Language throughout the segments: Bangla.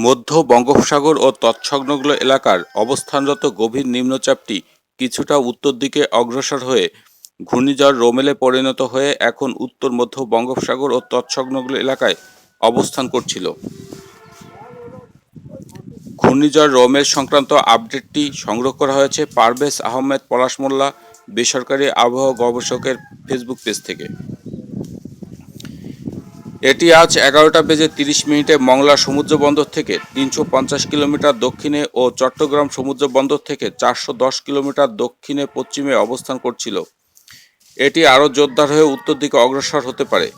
মধ্য বঙ্গোপসাগর ও তৎসংলগ্ন এলাকার অবস্থানরত গভীর নিম্নচাপটি কিছুটা উত্তর দিকে অগ্রসর হয়ে ঘূর্ণিঝড় রোমেলে পরিণত হয়ে এখন উত্তর মধ্য বঙ্গোপসাগর ও তৎসংলগ্ন এলাকায় অবস্থান করছিল। ঘূর্ণিঝড় রোমেল সংক্রান্ত আপডেটটি সংগ্রহ করা হয়েছে পারভেজ আহমেদ পলাশ মোল্লা বেসরকারি আবহাওয়া গবেষকের ফেসবুক পেজ থেকে। এটি আজ 11:30 মংলা সমুদ্র বন্দর থেকে 350 কিলোমিটার দক্ষিণে ও চট্টগ্রাম সমুদ্র বন্দর থেকে 410 কিলোমিটার দক্ষিণে পশ্চিমে অবস্থান করছিল। এটি আরও জোরদার হয়ে উত্তর দিকে অগ্রসর হতে পারে।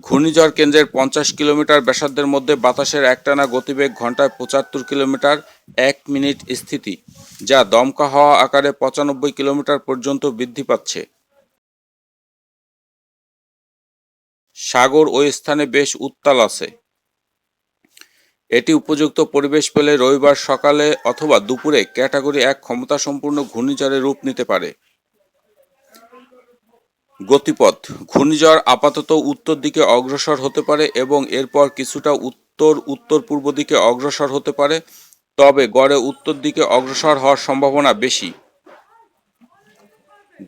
ঘূর্ণিঝড় কেন্দ্রের 50 কিলোমিটার ব্যাসার্ধের মধ্যে বাতাসের একটানা গতিবেগ ঘন্টায় 75 কিলোমিটার 1 মিনিট স্থিতি, যা দমকা হাওয়া আকারে 95 কিলোমিটার পর্যন্ত বৃদ্ধি পাচ্ছে। সাগর ওই স্থানে বেশ উত্তাল আছে। এটি উপযুক্ত পরিবেশ পেলে রবিবার সকালে অথবা দুপুরে ক্যাটাগরি 1 ক্ষমতাসম্পন্ন ঘূর্ণিঝড়ে রূপ নিতে পারে। গতিপথ: ঘূর্ণিঝড় আপাতত উত্তর দিকে অগ্রসর হতে পারে এবং এরপর কিছুটা উত্তর উত্তর পূর্ব দিকে অগ্রসর হতে পারে, তবে গড়ে উত্তর দিকে অগ্রসর হওয়ার সম্ভাবনা বেশি।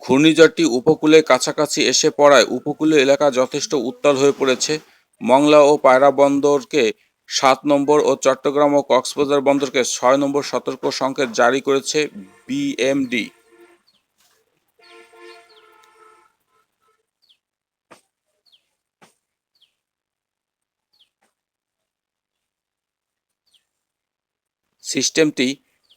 ঘূর্ণিঝড়টি উপকূলের কাছাকাছি এসে পড়ায় উপকূলীয় এলাকা যথেষ্ট উত্তাল হয়ে পড়েছে। মংলা ও পায়রা বন্দরকে 7 নম্বর ও চট্টগ্রাম ও কক্সবাজার বন্দরকে 6 নম্বর সতর্ক সংকেত জারি করেছে বিএমডি। সিস্টেমটি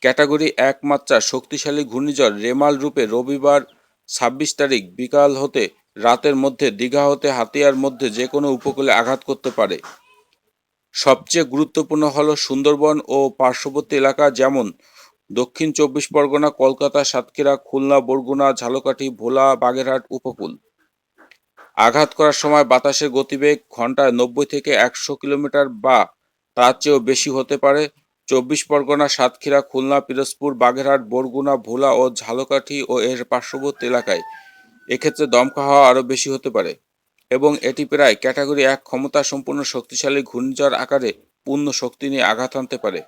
ক্যাটাগরি 1 মাত্রার শক্তিশালী ঘূর্ণিঝড় রেমাল রূপে রবিবার 26 তারিখ বিকাল হতে রাতের মধ্যে দীঘা হতে হাতিয়ার মধ্যে যে কোনো উপকূলে আঘাত করতে পারে। সবচেয়ে গুরুত্বপূর্ণ হল সুন্দরবন ও পার্শ্ববর্তী এলাকা যেমন দক্ষিণ 24 পরগনা, কলকাতা, সাতক্ষীরা, খুলনা, বরগুনা, ঝালকাঠি, ভোলা, বাগেরহাট উপকূল। আঘাত করার সময় বাতাসের গতিবেগ ঘন্টায় 90 থেকে 100 কিলোমিটার বা তার চেয়েও বেশি হতে পারে। 24 পরগনা, সাতক্ষীরা, খুলনা, পিরোজপুর, বাগেরহাট, বরগুনা, ভোলা ও ঝালকাঠি ও এর পার্শ্ববর্তী এলাকায় এক্ষেত্রে দমকা হাওয়া আরও বেশি হতে পারে এবং এটি প্রায় ক্যাটাগরি 1 ক্ষমতা সম্পন্ন শক্তিশালী ঘূর্ণিঝড় আকারে পূর্ণ শক্তি নিয়ে আঘাত আনতে পারে।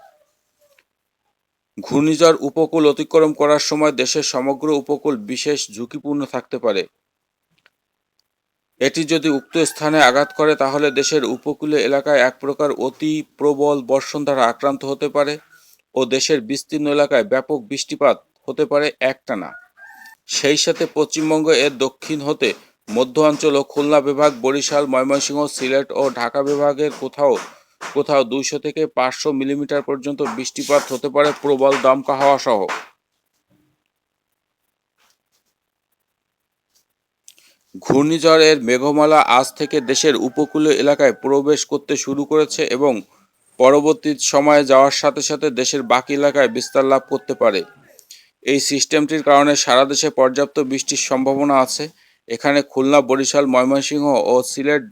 ঘূর্ণিঝড় উপকূল অতিক্রম করার সময় দেশের সমগ্র উপকূল বিশেষ ঝুঁকিপূর্ণ থাকতে পারে। এটি যদি উক্ত স্থানে আঘাত করে তাহলে দেশের উপকূলীয় এলাকায় এক প্রকার অতি প্রবল বর্ষণ দ্বারা আক্রান্ত হতে পারে ও দেশের বিস্তীর্ণ এলাকায় ব্যাপক বৃষ্টিপাত হতে পারে একটানা। সেই সাথে পশ্চিমবঙ্গ এর দক্ষিণ হতে মধ্য অঞ্চল ও খুলনা বিভাগ, বরিশাল, ময়মনসিংহ, সিলেট ও ঢাকা বিভাগের কোথাও কোথাও 200 থেকে 500 মিলিমিটার পর্যন্ত বৃষ্টিপাত হতে পারে প্রবল দমকা হাওয়া সহ। ঘূর্ণিঝড়ের মেঘমালা আজ থেকে দেশের উপকূলীয় এলাকায় প্রবেশ করতে শুরু করেছে এবং পরবর্তী সময়ে যাওয়ার সাথে সাথে দেশের বাকি এলাকায় বিস্তার লাভ করতে পারে। এই সিস্টেমটির কারণে সারা দেশে পর্যাপ্ত বৃষ্টির সম্ভাবনা আছে। এখানে খুলনা, বরিশাল, ময়মনসিংহ ও সিলেট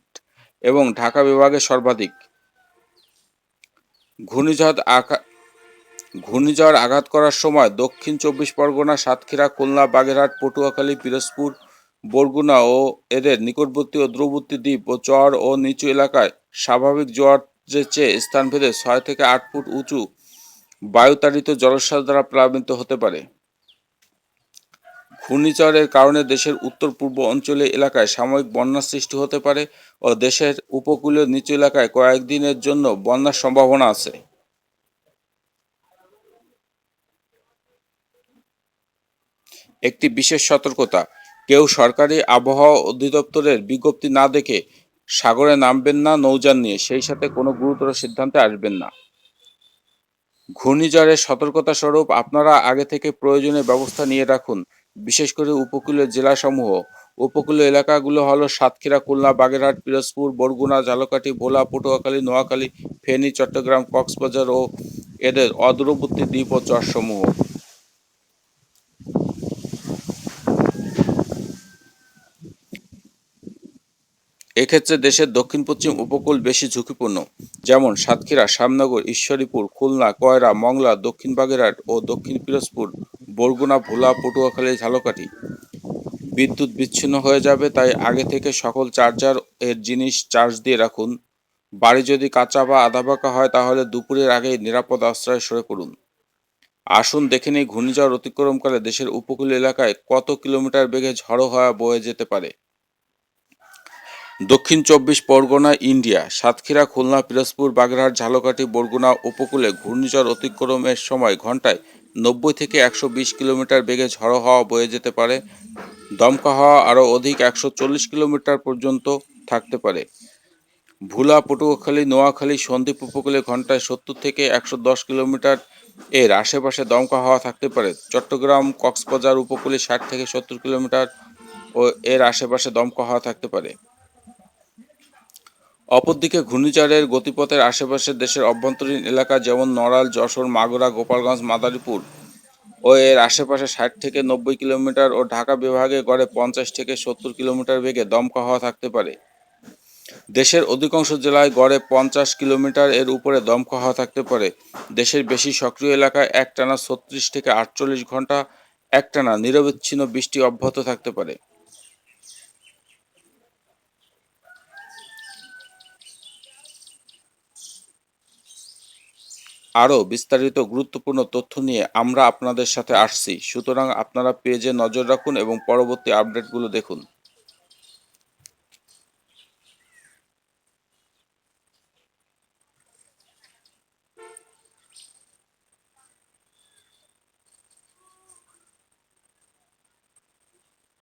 এবং ঢাকা বিভাগে সর্বাধিক। ঘূর্ণিঝড় আঘাত করার সময় দক্ষিণ 24 পরগনা, সাতক্ষীরা, খুলনা, বাগেরহাট, পটুয়াখালী, পিরোজপুর, বরগুনা ও এদের নিকটবর্তী ও দূরবর্তী দ্বীপ ও চর ও নিচু এলাকায় স্বাভাবিক জোয়ারের চেয়ে স্থানভেদে 6 থেকে 8 ফুট উঁচু বায়ুতাড়িত জলোচ্ছ্বাস দ্বারা প্লাবিত হতে পারে। ঘূর্ণিঝড়ের কারণে দেশের উত্তর পূর্ব অঞ্চলে এলাকায় সাময়িক বন্যার সৃষ্টি হতে পারে ও দেশের উপকূলীয় নিচু এলাকায় কয়েকদিনের জন্য বন্যার সম্ভাবনা আছে। একটি বিশেষ সতর্কতা: কেউ সরকারি আবহাওয়া অধিদপ্তরের বিজ্ঞপ্তি না দেখে সাগরে নামবেন না নৌযান নিয়ে, সেই সাথে কোনো গুরুতর সিদ্ধান্তে আসবেন না। ঘূর্ণিঝড়ের সতর্কতা স্বরূপ আপনারা আগে থেকে প্রয়োজনীয় ব্যবস্থা নিয়ে রাখুন, বিশেষ করে উপকূলীয় জেলাসমূহ। উপকূলীয় এলাকাগুলো হলো সাতক্ষীরা, খুলনা, বাগেরহাট, পিরোজপুর, বরগুনা, ঝালকাঠি, ভোলা, পটুয়াখালী, নোয়াখালী, ফেনী, চট্টগ্রাম, কক্সবাজার ও এদের অদূরবর্তী দ্বীপ ও চরসমূহ। এক্ষেত্রে দেশের দক্ষিণ পশ্চিম উপকূল বেশি ঝুঁকিপূর্ণ, যেমন সাতক্ষীরা, শ্যামনগর, ঈশ্বরীপুর, খুলনা, কয়রা, মংলা, দক্ষিণ বাগেরহাট ও দক্ষিণ পিরোজপুর, বরগুনা, ভোলা, পটুয়াখালী, ঝালকাঠি। বিদ্যুৎ বিচ্ছিন্ন হয়ে যাবে, তাই আগে থেকে সকল চার্জার এর জিনিস চার্জ দিয়ে রাখুন। বাড়ি যদি কাঁচা বা আধা পাকা হয় তাহলে দুপুরের আগেই নিরাপদ আশ্রয়ে সরে পড়ুন। আসুন দেখে নিই ঘূর্ণিঝড় অতিক্রমকালে দেশের উপকূল এলাকায় কত কিলোমিটার বেগে ঝড়ো হাওয়া বয়ে যেতে পারে। দক্ষিণ চব্বিশ পরগনা, ইন্ডিয়া, সাতক্ষীরা, খুলনা, পিরোজপুর, বাগেরহাট, ঝালকাঠি, বরগুনা উপকূলে ঘূর্ণিঝড় অতিক্রমের সময় ঘন্টায় 90 থেকে 120 কিলোমিটার বেগে ঝড়ো হাওয়া বয়ে যেতে পারে। দমকা হাওয়া আরও অধিক 140 কিলোমিটার পর্যন্ত থাকতে পারে। ভোলা, পটুয়াখালী, নোয়াখালী, সন্দ্বীপ উপকূলে ঘন্টায় 70 থেকে 110 কিলোমিটার এর আশেপাশে দমকা হাওয়া থাকতে পারে। চট্টগ্রাম, কক্সবাজার উপকূলে 60 থেকে 70 কিলোমিটার ও এর আশেপাশে দমকা হাওয়া থাকতে পারে। অপরদিকে ঘূর্ণিঝড়ের গতিপথের আশেপাশে দেশের অভ্যন্তরীণ এলাকা যেমন নড়াইল, যশোর, মাগুরা, গোপালগঞ্জ, মাদারীপুর ও এর আশেপাশে 60 থেকে 90 কিলোমিটার ও ঢাকা বিভাগে গড়ে 50 থেকে 70 কিলোমিটার বেগে দমকা হাওয়া থাকতে পারে। দেশের অধিকাংশ জেলায় গড়ে 50 কিলোমিটার এর উপরে দমকা হাওয়া থাকতে পারে। দেশের বেশি সক্রিয় এলাকায় একটানা 36 থেকে 48 ঘন্টা একটানা নিরবচ্ছিন্ন বৃষ্টি অব্যাহত থাকতে পারে। আরও বিস্তারিত গুরুত্বপূর্ণ তথ্য নিয়ে আমরা আপনাদের সাথে আসছি, সুতরাং আপনারা পেজে নজর রাখুন এবং পরবর্তী আপডেটগুলো দেখুন।